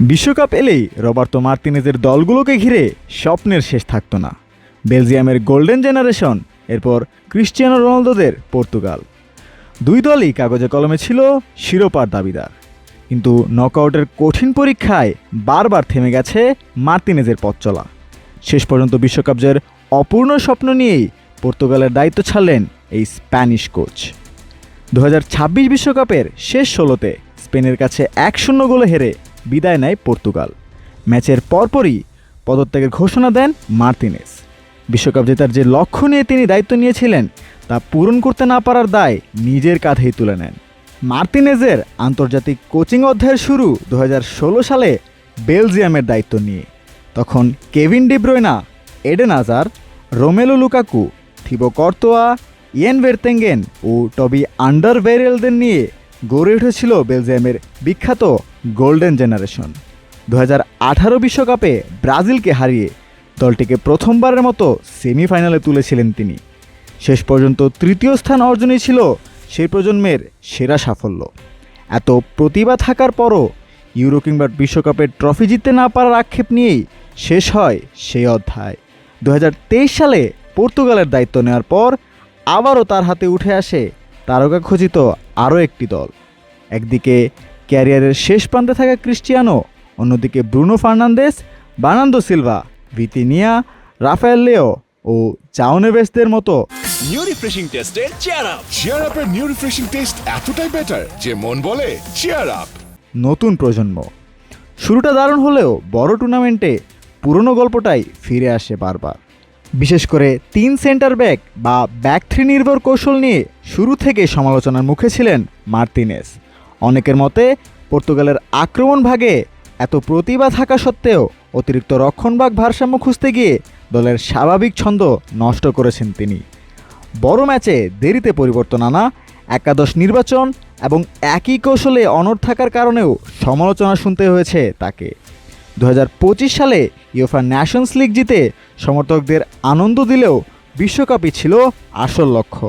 বিশ্বকাপ এলেই রবার্তো মার্তিনেজের দলগুলোকে ঘিরে স্বপ্নের শেষ থাকতো না। বেলজিয়ামের গোল্ডেন জেনারেশন, এরপর ক্রিস্টিয়ানো রোনালদোদের পর্তুগাল। দুই দলই কাগজে কলমে ছিল শিরোপার দাবিদার, কিন্তু নকআউটের কঠিন পরীক্ষায় বারবার থেমে গেছে মার্তিনেজের পথ চলা। শেষ পর্যন্ত বিশ্বকাপ জয়ের অপূর্ণ স্বপ্ন নিয়েই পর্তুগালের দায়িত্ব ছাড়লেন এই স্প্যানিশ কোচ। 2026 বিশ্বকাপের শেষ 16তে স্পেনের কাছে 1-0 গোলে হেরে বিদায় নেয় পর্তুগাল। ম্যাচের পরপরই পদত্যাগের ঘোষণা দেন মার্তিনেজ। বিশ্বকাপ জেতার যে লক্ষ্য নিয়ে তিনি দায়িত্ব নিয়েছিলেন তা পূরণ করতে না পারার দায় নিজের কাঁধেই তুলে নেন। মার্তিনেজের আন্তর্জাতিক কোচিং অধ্যায়ের শুরু 2016 সালে বেলজিয়ামের দায়িত্ব নিয়ে। তখন Kevin De Bruyne, Eden Hazard, Romelu Lukaku, Thibaut Courtois, Jan Vertonghen ও টবি আন্ডারভেরেলদের নিয়ে গড়ে উঠেছিল বেলজিয়ামের বিখ্যাত গোল্ডেন জেনারেশন। 2018 বিশ্বকাপে ব্রাজিলকে হারিয়ে দলটিকে প্রথমবারের মতো সেমিফাইনালে তুলেছিলেন তিনি। শেষ পর্যন্ত তৃতীয় স্থান অর্জনই ছিল সেই প্রজন্মের সেরা সাফল্য। এত প্রতিভা থাকার পরও ইউরো কিংবা বিশ্বকাপের ট্রফি জিততে না পারার আক্ষেপ নিয়েই শেষ হয় সেই অধ্যায়। 2023 সালে পর্তুগালের দায়িত্ব নেওয়ার পর আবারও তার হাতে উঠে আসে তারকা খচিত আরও একটি দল। একদিকে ক্যারিয়ারের শেষ প্রান্তে থাকা ক্রিস্টিয়ানো, অন্যদিকে Bruno Fernandes, Bernardo Silva, Vitinha, Rafael Leão ও জাও নেভেসদের মতো নিউ রিফ্রেশিং টেস্টে চিয়ার আপের নিউ রিফ্রেশিং টেস্ট এতটাই বেটার যে মন বলে চিয়ার আপ। নতুন প্রজন্ম। শুরুটা দারুণ হলেও বড় টুর্নামেন্টে পুরনো গল্পটাই ফিরে আসে বারবার। বিশেষ করে 3 সেন্টার ব্যাক বা ব্যাক 3 নির্ভর কৌশল নিয়ে শুরু থেকে সমালোচনার মুখে ছিলেন মার্তিনেজ। অনেকের মতে পর্তুগালের আক্রমণ ভাগে এত প্রতিভা থাকা সত্ত্বেও অতিরিক্ত রক্ষণভাগ ভারসাম্য খুঁজতে গিয়ে দলের স্বাভাবিক ছন্দ নষ্ট করেছেন তিনি। বড় ম্যাচে দেরিতে পরিবর্তন আনা, একাদশ নির্বাচন এবং একই কৌশলে অনড় থাকার কারণেও সমালোচনা শুনতে হয়েছে তাকে। 2025 সালে ইউফা ন্যাশনস লিগ জিতে সমর্থকদের আনন্দ দিলেও বিশ্বকাপই ছিল আসল লক্ষ্য।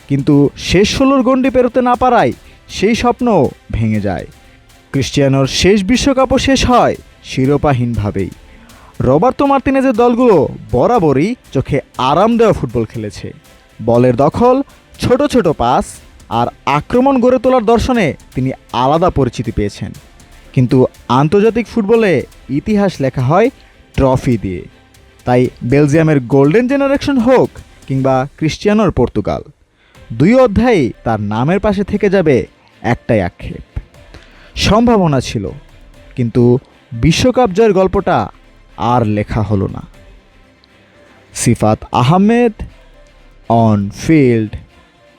কিন্তু শেষ 16 গণ্ডি পেরোতে না পারায় সেই স্বপ্ন ভেঙে যায়। ক্রিস্টিয়ানোর শেষ বিশ্বকাপও শেষ হয় শিরোপাহীনভাবেই। রবার্তো মার্তিনেজের দলগুলো বরাবরই চোখে আরাম দেওয়া ফুটবল খেলেছে। বলের দখল, ছোট ছোট পাস আর আক্রমণ গড়ে তোলার দর্শনে তিনি আলাদা পরিচিতি পেয়েছেন। কিন্তু আন্তর্জাতিক ফুটবলে ইতিহাস লেখা হয় ট্রফি দিয়ে। তাই বেলজিয়ামের গোল্ডেন জেনারেশন হোক কিংবা ক্রিস্টিয়ানোর পর্তুগাল, দুই অধ্যায়েই তার নামের পাশে থেকে যাবে একটাই আক্ষেপ। সম্ভাবনা ছিল, কিন্তু বিশ্বকাপ জয়ের গল্পটা আর লেখা হলো না। সিফাত আহমেদ, অন ফিল্ড।